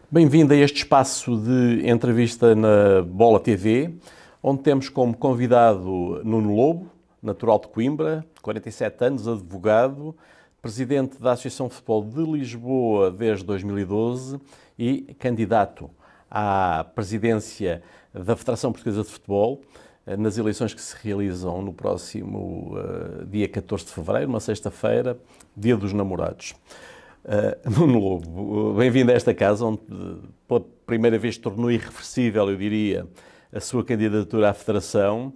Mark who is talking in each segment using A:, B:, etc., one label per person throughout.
A: Bem-vindo a este espaço de entrevista na Bola TV, onde temos como convidado Nuno Lobo, natural de Coimbra, 47 anos, advogado, presidente da Associação de Futebol de Lisboa desde 2012 e candidato à presidência da Federação Portuguesa de Futebol nas eleições que se realizam no próximo dia 14 de fevereiro, uma sexta-feira, Dia dos Namorados. Nuno Lobo, bem-vindo a esta casa, onde pela primeira vez tornou irreversível, eu diria, a sua candidatura à Federação.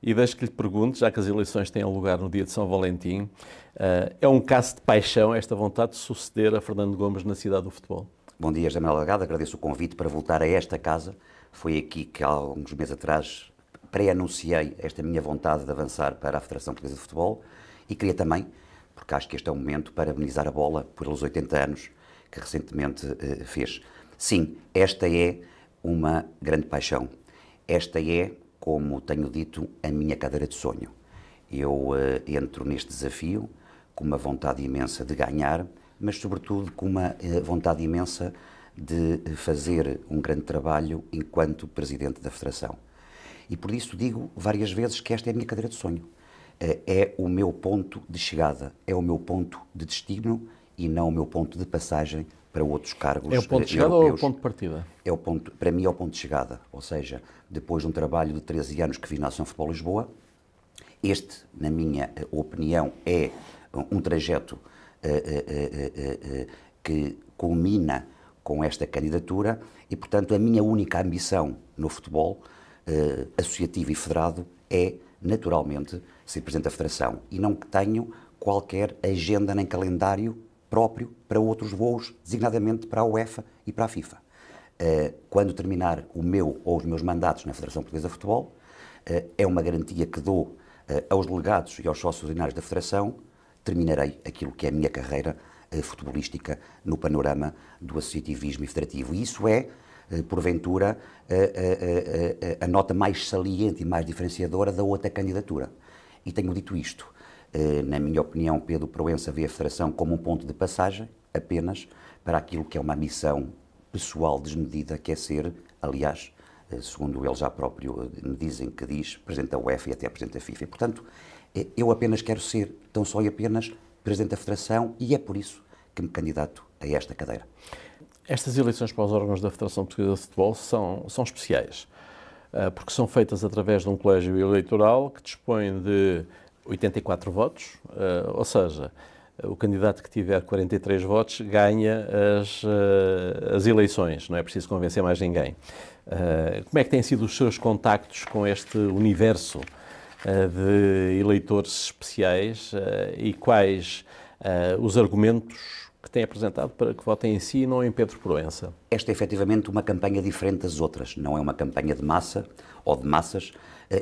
A: E deixo que lhe pergunte, já que as eleições têm lugar no dia de São Valentim, é um caso de paixão esta vontade de suceder a Fernando Gomes na cidade do futebol?
B: Bom dia, José Manuel Delgado, agradeço o convite para voltar a esta casa. Foi aqui que há alguns meses atrás pré-anunciei esta minha vontade de avançar para a Federação Portuguesa de Futebol e queria também, porque acho que este é o momento, parabenizar a Bola pelos 80 anos que recentemente fez. Sim, esta é uma grande paixão. Esta é, como tenho dito, a minha cadeira de sonho. Eu entro neste desafio com uma vontade imensa de ganhar, mas sobretudo com uma vontade imensa de fazer um grande trabalho enquanto Presidente da Federação. E por isso digo várias vezes que esta é a minha cadeira de sonho. É o meu ponto de chegada, é o meu ponto de destino e não o meu ponto de passagem para outros cargos europeus.
A: É o ponto de chegada ou é o ponto de partida?
B: Para mim é o ponto de chegada, ou seja, depois de um trabalho de 13 anos que fiz na Associação de Futebol Lisboa, este, na minha opinião, é um trajeto que culmina com esta candidatura e, portanto, a minha única ambição no futebol associativo e federado é, naturalmente, ser Presidente da Federação e não tenho qualquer agenda nem calendário próprio para outros voos, designadamente para a UEFA e para a FIFA. Quando terminar o meu ou os meus mandatos na Federação Portuguesa de Futebol, é uma garantia que dou aos delegados e aos sócios ordinários da Federação, terminarei aquilo que é a minha carreira futebolística no panorama do associativismo e federativo. E isso é, porventura, a nota mais saliente e mais diferenciadora da outra candidatura. E tenho dito isto. Na minha opinião, Pedro Proença vê a Federação como um ponto de passagem, apenas, para aquilo que é uma missão pessoal desmedida, que é ser, aliás, segundo ele já próprio me dizem que diz, Presidente da UEFA e até Presidente da FIFA. E, portanto, eu apenas quero ser, tão só e apenas, Presidente da Federação e é por isso que me candidato a esta cadeira.
A: Estas eleições para os órgãos da Federação Portuguesa de Futebol são especiais, porque são feitas através de um colégio eleitoral que dispõe de 84 votos, ou seja, o candidato que tiver 43 votos ganha as eleições, não é preciso convencer mais ninguém. Como é que têm sido os seus contactos com este universo de eleitores especiais e quais os argumentos que têm apresentado para que votem em si e não em Pedro Proença?
B: Esta é efetivamente uma campanha diferente das outras, não é uma campanha de massa ou de massas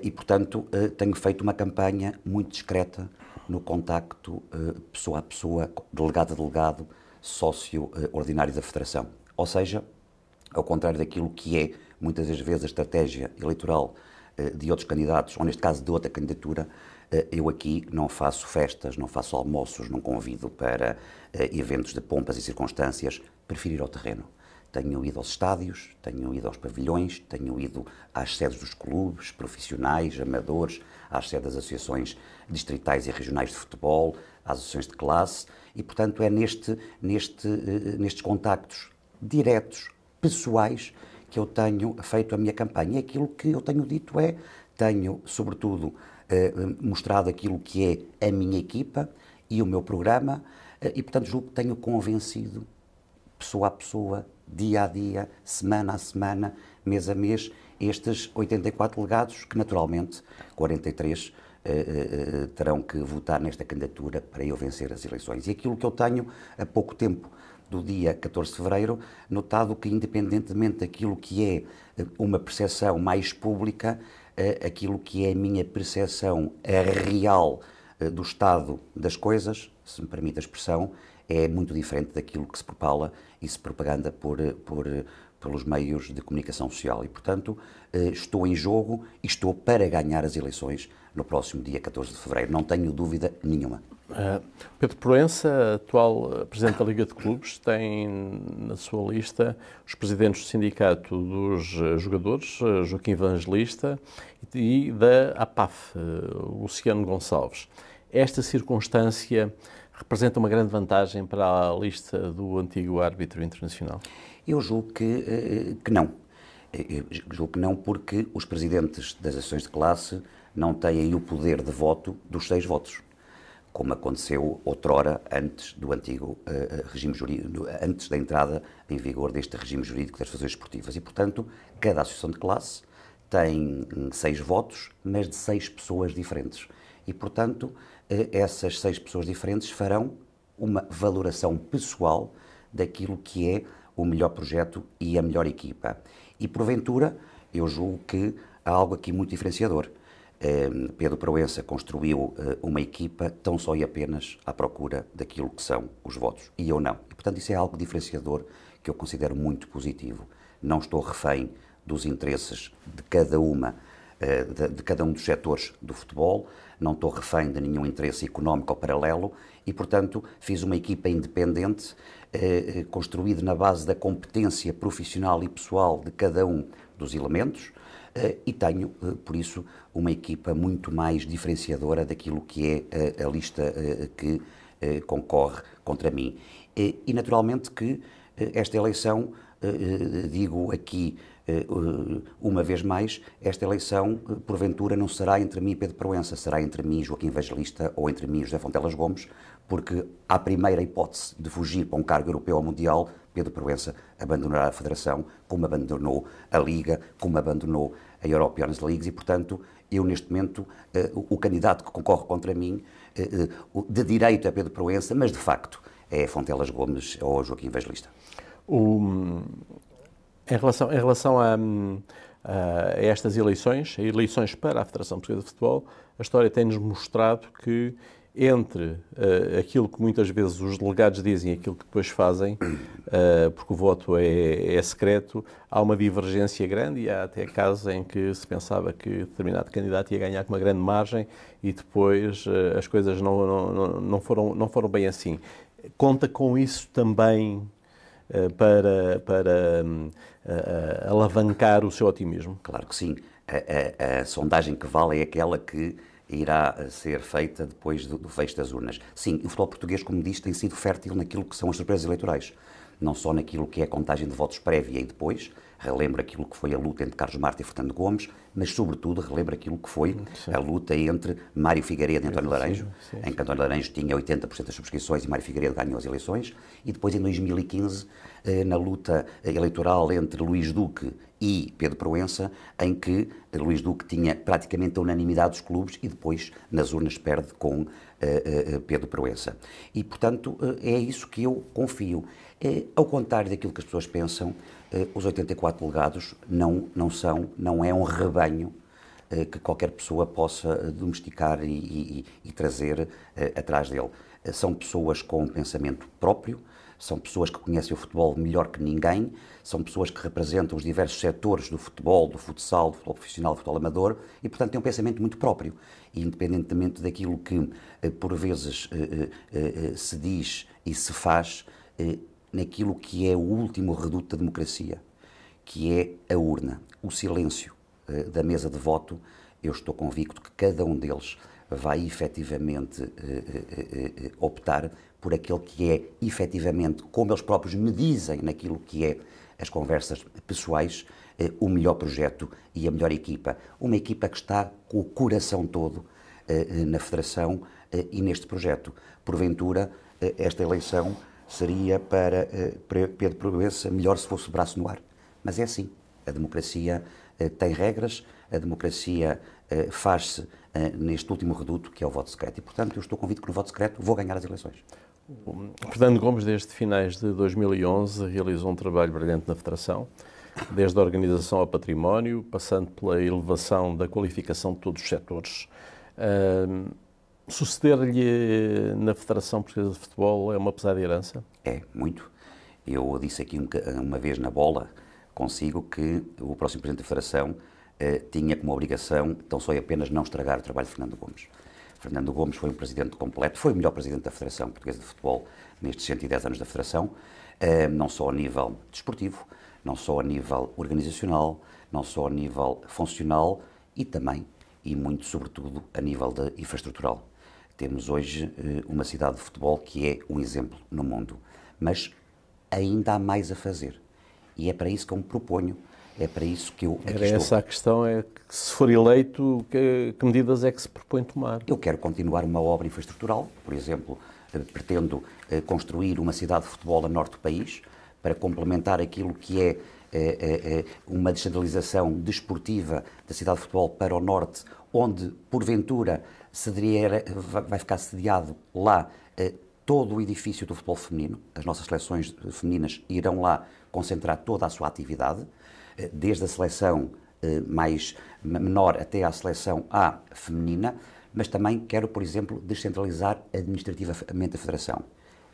B: e, portanto, tenho feito uma campanha muito discreta no contacto pessoa a pessoa, delegado a delegado, sócio ordinário da Federação. Ou seja, ao contrário daquilo que é, muitas das vezes, a estratégia eleitoral de outros candidatos, ou neste caso de outra candidatura, eu aqui não faço festas, não faço almoços, não convido para eventos de pompas e circunstâncias, prefiro ir ao terreno. Tenho ido aos estádios, tenho ido aos pavilhões, tenho ido às sedes dos clubes, profissionais, amadores, às sedes das associações distritais e regionais de futebol, às associações de classe e, portanto, é nestes contactos diretos, pessoais, que eu tenho feito a minha campanha. E aquilo que eu tenho dito tenho, sobretudo, mostrado aquilo que é a minha equipa e o meu programa e, portanto, julgo que tenho convencido, pessoa a pessoa, dia a dia, semana a semana, mês a mês, estes 84 delegados que, naturalmente, 43 terão que votar nesta candidatura para eu vencer as eleições. E aquilo que eu tenho, há pouco tempo do dia 14 de fevereiro, notado que, independentemente daquilo que é uma percepção mais pública, aquilo que é a minha percepção real do estado das coisas, se me permite a expressão, é muito diferente daquilo que se propala e se propaganda pelos meios de comunicação social. E, portanto, estou em jogo e estou para ganhar as eleições no próximo dia 14 de fevereiro. Não tenho dúvida nenhuma.
A: Pedro Proença, atual Presidente da Liga de Clubes, tem na sua lista os presidentes do Sindicato dos Jogadores, Joaquim Evangelista, e da APAF, Luciano Gonçalves. Esta circunstância representa uma grande vantagem para a lista do antigo árbitro internacional?
B: Eu julgo que não. Eu julgo que não, porque os presidentes das associações de classe não têm o poder de voto dos 6 votos, como aconteceu outrora, antes do antigo regime jurídico, antes da entrada em vigor deste regime jurídico das associações esportivas. E, portanto, cada associação de classe tem 6 votos, mas de 6 pessoas diferentes. E, portanto, essas 6 pessoas diferentes farão uma valoração pessoal daquilo que é o melhor projeto e a melhor equipa. E, porventura, eu julgo que há algo aqui muito diferenciador. Pedro Proença construiu uma equipa tão só e apenas à procura daquilo que são os votos, e eu não. E, portanto, isso é algo diferenciador que eu considero muito positivo. Não estou refém dos interesses de cada um dos setores do futebol, não estou refém de nenhum interesse económico ou paralelo e, portanto, fiz uma equipa independente, construída na base da competência profissional e pessoal de cada um dos elementos, e tenho, por isso, uma equipa muito mais diferenciadora daquilo que é a lista que concorre contra mim. E, naturalmente, que esta eleição, digo aqui uma vez mais, esta eleição, porventura, não será entre mim e Pedro Proença, será entre mim e Joaquim Evangelista ou entre mim e José Fontelas Gomes, porque à primeira hipótese de fugir para um cargo europeu ou mundial, Pedro Proença abandonará a Federação, como abandonou a Liga, como abandonou a European Leagues, e, portanto, eu, neste momento, o candidato que concorre contra mim, de direito é Pedro Proença, mas, de facto, é Fontelas Gomes ou Joaquim Evangelista.
A: Em relação a estas eleições, para a Federação Portuguesa de Futebol, a história tem-nos mostrado que entre aquilo que muitas vezes os delegados dizem e aquilo que depois fazem, porque o voto é secreto, há uma divergência grande e há até casos em que se pensava que determinado candidato ia ganhar com uma grande margem e depois as coisas não foram bem assim. Conta com isso também para alavancar o seu otimismo?
B: Claro que sim. A sondagem que vale é aquela que irá ser feita depois do fecho das urnas. Sim, o futebol português, como disse, tem sido fértil naquilo que são as surpresas eleitorais. Não só naquilo que é a contagem de votos prévia e depois, relembra aquilo que foi a luta entre Carlos Marta e Fernando Gomes, mas, sobretudo, relembra aquilo que foi a luta entre Mário Figueiredo e António Laranjo, em que António Laranjo tinha 80% das subscrições e Mário Figueiredo ganhou as eleições, e depois, em 2015, na luta eleitoral entre Luís Duque e Pedro Proença, em que Luís Duque tinha praticamente a unanimidade dos clubes e depois, nas urnas, perde com Pedro Proença. E, portanto, é isso que eu confio. Ao contrário daquilo que as pessoas pensam, os 84 delegados não é um rebanho que qualquer pessoa possa domesticar e trazer atrás dele. São pessoas com um pensamento próprio, são pessoas que conhecem o futebol melhor que ninguém, são pessoas que representam os diversos setores do futebol, do futsal, do futebol profissional, do futebol amador, e, portanto, têm um pensamento muito próprio. E, independentemente daquilo que, por vezes, se diz e se faz, naquilo que é o último reduto da democracia, que é a urna, o silêncio da mesa de voto, eu estou convicto que cada um deles vai efetivamente optar por aquele que é efetivamente, como eles próprios me dizem naquilo que é as conversas pessoais, o melhor projeto e a melhor equipa. Uma equipa que está com o coração todo na Federação e neste projeto. Porventura, esta eleição seria para Pedro Proença melhor se fosse o braço no ar. Mas é assim, a democracia tem regras, a democracia faz-se neste último reduto, que é o voto secreto. E, portanto, eu estou convicto que no voto secreto vou ganhar as eleições.
A: O Fernando Gomes, desde finais de 2011, realizou um trabalho brilhante na Federação, desde a organização ao património, passando pela elevação da qualificação de todos os setores. Suceder-lhe na Federação Portuguesa de Futebol é uma pesada herança?
B: É, muito. Eu disse aqui uma vez na bola consigo que o próximo Presidente da Federação tinha como obrigação, tão só e apenas, não estragar o trabalho de Fernando Gomes. Fernando Gomes foi um presidente completo, foi o melhor presidente da Federação Portuguesa de Futebol nestes 110 anos da Federação, não só a nível desportivo, não só a nível organizacional, não só a nível funcional e também, e muito sobretudo, a nível da infraestrutural. Temos hoje uma cidade de futebol que é um exemplo no mundo, mas ainda há mais a fazer. E é para isso que eu me proponho, é para isso que eu aqui
A: estou. Essa a questão, é que se for eleito, que medidas é que se propõe tomar?
B: Eu quero continuar uma obra infraestrutural, por exemplo, pretendo construir uma cidade de futebol a norte do país, para complementar aquilo que é uma descentralização desportiva da cidade de futebol para o norte, onde, porventura, vai ficar sediado lá todo o edifício do futebol feminino. As nossas seleções femininas irão lá concentrar toda a sua atividade, desde a seleção menor até à seleção A feminina, mas também quero, por exemplo, descentralizar administrativamente a Federação.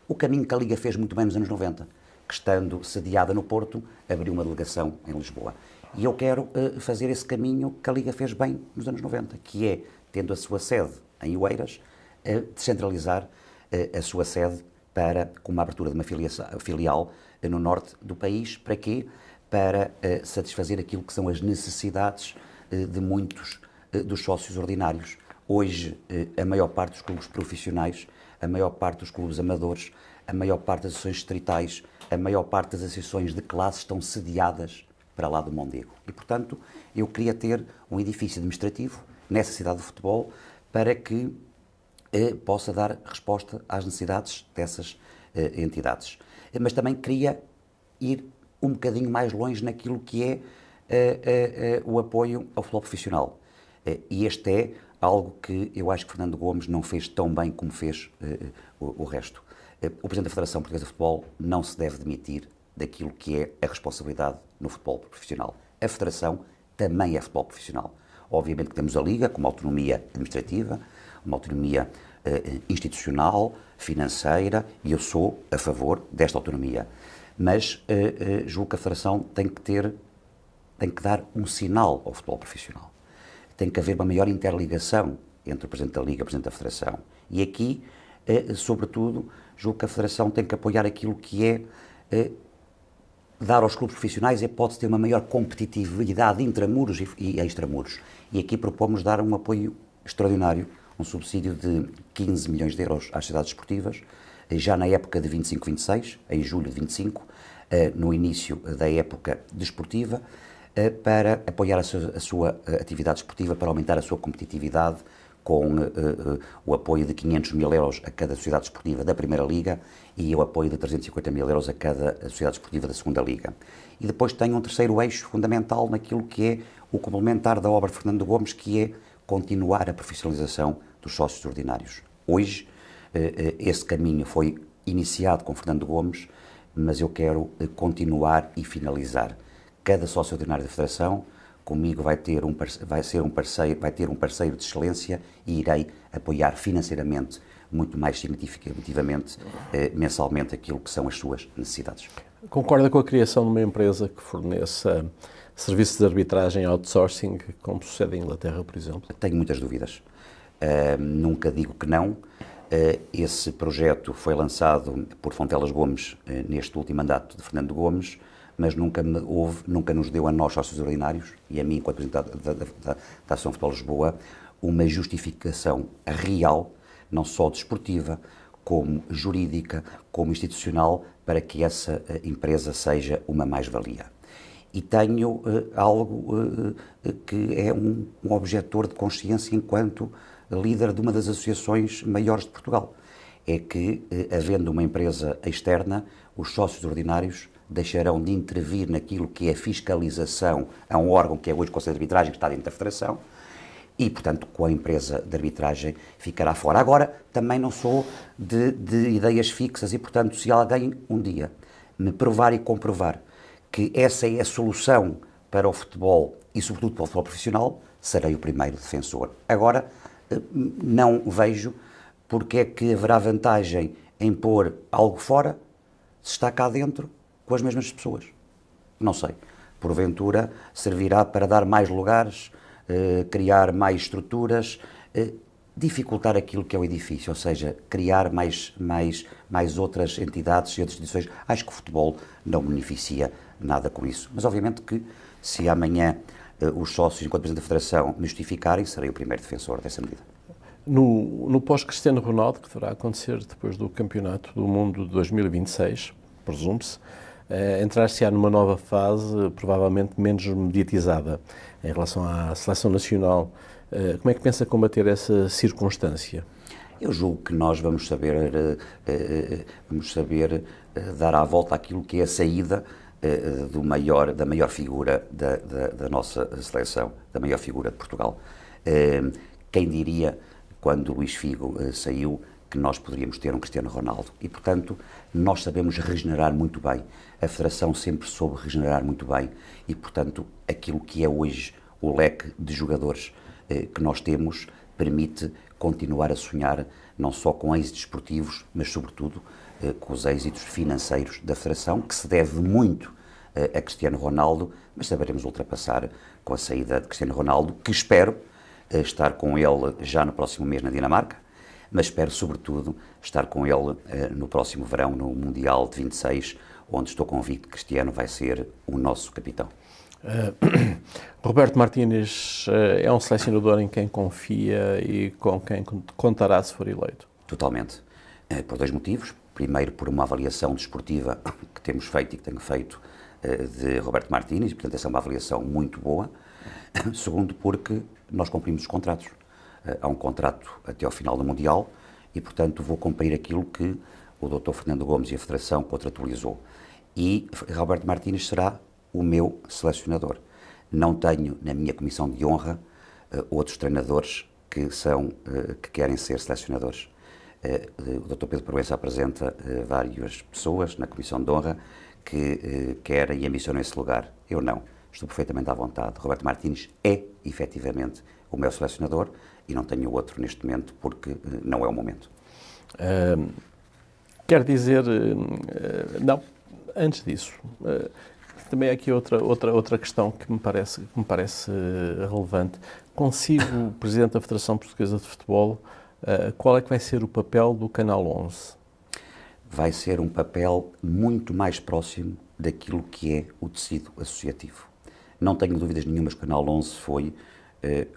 B: O caminho que a Liga fez muito bem nos anos 90, que estando sediada no Porto, abriu uma delegação em Lisboa. E eu quero fazer esse caminho que a Liga fez bem nos anos 90, que é, tendo a sua sede em Oeiras, descentralizar a sua sede com uma abertura de uma filial no norte do país. Para quê? Para satisfazer aquilo que são as necessidades de muitos dos sócios ordinários. Hoje, a maior parte dos clubes profissionais, a maior parte dos clubes amadores, a maior parte das associações distritais, a maior parte das associações de classe estão sediadas para lá do Mondego. E, portanto, eu queria ter um edifício administrativo nessa cidade de futebol para que possa dar resposta às necessidades dessas entidades. Mas também queria ir um bocadinho mais longe naquilo que é o apoio ao futebol profissional. E este é algo que eu acho que Fernando Gomes não fez tão bem como fez o resto. O Presidente da Federação Portuguesa de Futebol não se deve demitir daquilo que é a responsabilidade no futebol profissional. A Federação também é futebol profissional. Obviamente que temos a Liga com uma autonomia administrativa, uma autonomia institucional, financeira, e eu sou a favor desta autonomia. Mas julgo que a Federação tem que dar um sinal ao futebol profissional. Tem que haver uma maior interligação entre o Presidente da Liga e o Presidente da Federação. E aqui, sobretudo, julgo que a Federação tem que apoiar aquilo que é dar aos clubes profissionais a hipótese de ter uma maior competitividade intramuros e extramuros. E aqui propomos dar um apoio extraordinário, um subsídio de 15 milhões de euros às sociedades desportivas, já na época de 25-26, em julho de 25, no início da época desportiva, para apoiar a sua atividade desportiva, para aumentar a sua competitividade, com o apoio de 500 mil euros a cada sociedade desportiva da Primeira Liga e o apoio de 350 mil euros a cada sociedade desportiva da Segunda Liga. E depois tem um terceiro eixo fundamental naquilo que é o complementar da obra de Fernando Gomes, que é continuar a profissionalização dos sócios ordinários. Hoje, esse caminho foi iniciado com Fernando Gomes, mas eu quero continuar e finalizar. Cada sócio ordinário da Federação, comigo vai ter um parceiro de excelência e irei apoiar financeiramente, muito mais significativamente, mensalmente, aquilo que são as suas necessidades.
A: Concorda com a criação de uma empresa que forneça serviços de arbitragem outsourcing, como sucede em Inglaterra, por exemplo?
B: Tenho muitas dúvidas. Nunca digo que não. Esse projeto foi lançado por Fontelas Gomes neste último mandato de Fernando Gomes, mas nunca nos deu a nós, sócios ordinários, e a mim, enquanto Presidente da Associação Futebol Lisboa, uma justificação real, não só desportiva, como jurídica, como institucional, para que essa empresa seja uma mais-valia. E tenho algo que é um objetor de consciência enquanto líder de uma das associações maiores de Portugal. É que, havendo uma empresa externa, os sócios ordinários deixarão de intervir naquilo que é a fiscalização a um órgão que é hoje o Conselho de Arbitragem, que está dentro da Federação, e, portanto, com a empresa de arbitragem ficará fora. Agora, também não sou de ideias fixas e, portanto, se alguém um dia me provar e comprovar que essa é a solução para o futebol e, sobretudo, para o futebol profissional, serei o primeiro defensor. Agora, não vejo porque é que haverá vantagem em pôr algo fora se está cá dentro com as mesmas pessoas. Não sei. Porventura servirá para dar mais lugares, criar mais estruturas. dificultar aquilo que é o edifício, ou seja, criar mais outras entidades e outras instituições. Acho que o futebol não beneficia nada com isso. Mas, obviamente, que se amanhã os sócios, enquanto Presidente da Federação, me justificarem, serei o primeiro defensor dessa medida.
A: No pós-Cristiano Ronaldo, que deverá acontecer depois do Campeonato do Mundo de 2026, presume-se, entrar-se-á numa nova fase, provavelmente menos mediatizada, em relação à seleção nacional. Como é que pensa combater essa circunstância?
B: Eu julgo que nós vamos saber dar à volta aquilo que é a saída da maior figura da nossa seleção, da maior figura de Portugal. Quem diria, quando Luís Figo saiu, que nós poderíamos ter um Cristiano Ronaldo? E, portanto, nós sabemos regenerar muito bem. A Federação sempre soube regenerar muito bem e, portanto, aquilo que é hoje o leque de jogadores que nós temos permite continuar a sonhar não só com êxitos esportivos, mas, sobretudo, com os êxitos financeiros da Federação, que se deve muito a Cristiano Ronaldo, mas saberemos ultrapassar com a saída de Cristiano Ronaldo, que espero estar com ele já no próximo mês na Dinamarca, mas espero, sobretudo, estar com ele no próximo verão, no Mundial de 26, onde estou convicto que Cristiano vai ser o nosso capitão.
A: Roberto Martínez é um selecionador em quem confia e com quem contará se for eleito?
B: Totalmente. Por dois motivos. Primeiro, por uma avaliação desportiva que temos feito e que tenho feito de Roberto Martínez, e, portanto, essa é uma avaliação muito boa. Segundo, porque nós cumprimos os contratos. Há um contrato até ao final do Mundial e, portanto, vou cumprir aquilo que o Dr. Fernando Gomes e a Federação contratualizou. E Roberto Martínez será o meu selecionador. Não tenho na minha comissão de honra outros treinadores que querem ser selecionadores. O Dr. Pedro Proença apresenta várias pessoas na comissão de honra que querem e ambicionam esse lugar. Eu não. Estou perfeitamente à vontade. Roberto Martínez é, efetivamente, o meu selecionador e não tenho outro neste momento porque não é o momento.
A: Quer dizer, não, antes disso, também há aqui outra questão que me parece relevante. Consigo, Presidente da Federação Portuguesa de Futebol, qual é que vai ser o papel do Canal 11?
B: Vai ser um papel muito mais próximo daquilo que é o tecido associativo. Não tenho dúvidas nenhumas que o Canal 11 foi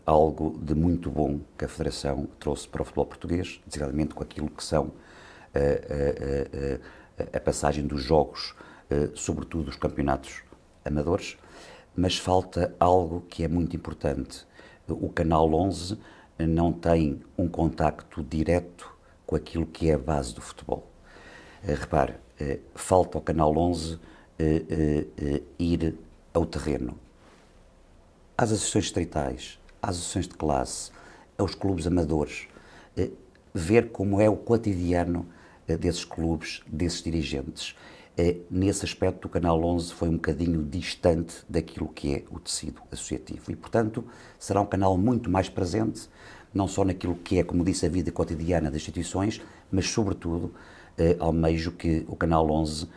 B: algo de muito bom que a Federação trouxe para o futebol português, designadamente com aquilo que são a passagem dos jogos, sobretudo dos campeonatos amadores, mas falta algo que é muito importante. O Canal 11 não tem um contacto direto com aquilo que é a base do futebol. Repare, falta ao Canal 11 ir ao terreno, às associações distritais, às associações de classe, aos clubes amadores, ver como é o cotidiano desses clubes, desses dirigentes. Nesse aspecto, o Canal 11 foi um bocadinho distante daquilo que é o tecido associativo e, portanto, será um canal muito mais presente, não só naquilo que é, como disse, a vida cotidiana das instituições, mas, sobretudo, almejo que o Canal 11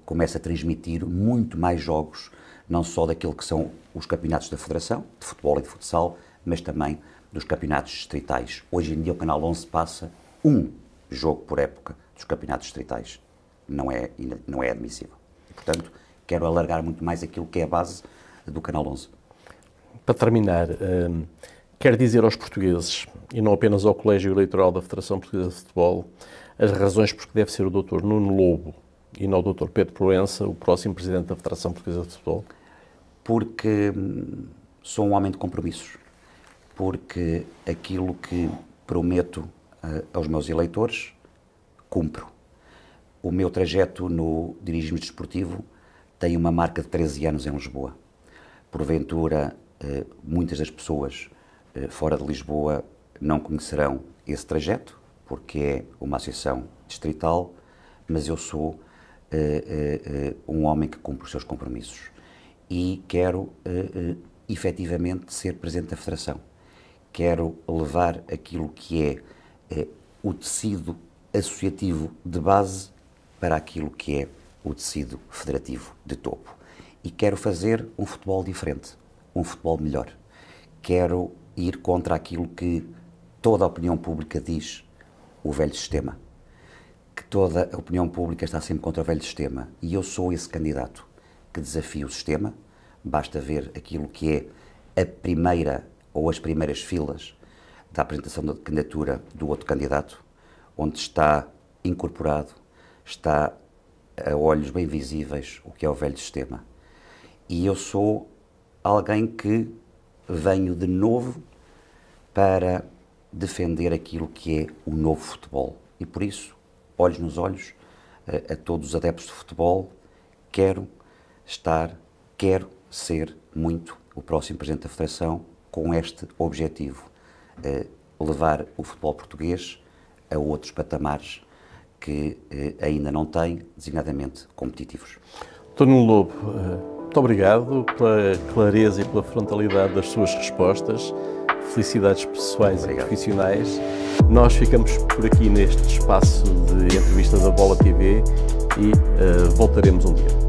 B: comece a transmitir muito mais jogos, não só daquilo que são os campeonatos da Federação, de futebol e de futsal, mas também dos campeonatos distritais. Hoje em dia o Canal 11 passa um jogo por época dos campeonatos distritais. Não é admissível. E, portanto, quero alargar muito mais aquilo que é a base do Canal 11.
A: Para terminar, quero dizer aos portugueses, e não apenas ao Colégio Eleitoral da Federação Portuguesa de Futebol, as razões porque deve ser o Dr. Nuno Lobo e não o Dr. Pedro Proença o próximo Presidente da Federação Portuguesa de Futebol?
B: Porque sou um homem de compromissos. Porque aquilo que prometo aos meus eleitores, cumpro. O meu trajeto no dirigismo desportivo tem uma marca de 13 anos em Lisboa. Porventura, muitas das pessoas fora de Lisboa não conhecerão esse trajeto, porque é uma associação distrital, mas eu sou um homem que cumpre os seus compromissos e quero efetivamente ser Presidente da Federação. Quero levar aquilo que é o tecido associativo de base para aquilo que é o tecido federativo de topo. E quero fazer um futebol diferente, um futebol melhor. Quero ir contra aquilo que toda a opinião pública diz o velho sistema, que toda a opinião pública está sempre contra o velho sistema, e eu sou esse candidato que desafia o sistema. Basta ver aquilo que é a primeira ou as primeiras filas da apresentação da candidatura do outro candidato, onde está incorporado, está a olhos bem visíveis o que é o velho sistema. E eu sou alguém que venho de novo para defender aquilo que é o novo futebol. E por isso, olhos nos olhos, a todos os adeptos de futebol, quero ser muito o próximo Presidente da Federação com este objetivo, levar o futebol português a outros patamares que ainda não tem, designadamente competitivos.
A: Dr. Nuno Lobo, muito obrigado pela clareza e pela frontalidade das suas respostas. Felicidades pessoais e profissionais. Nós ficamos por aqui neste espaço de entrevista da Bola TV e voltaremos um dia.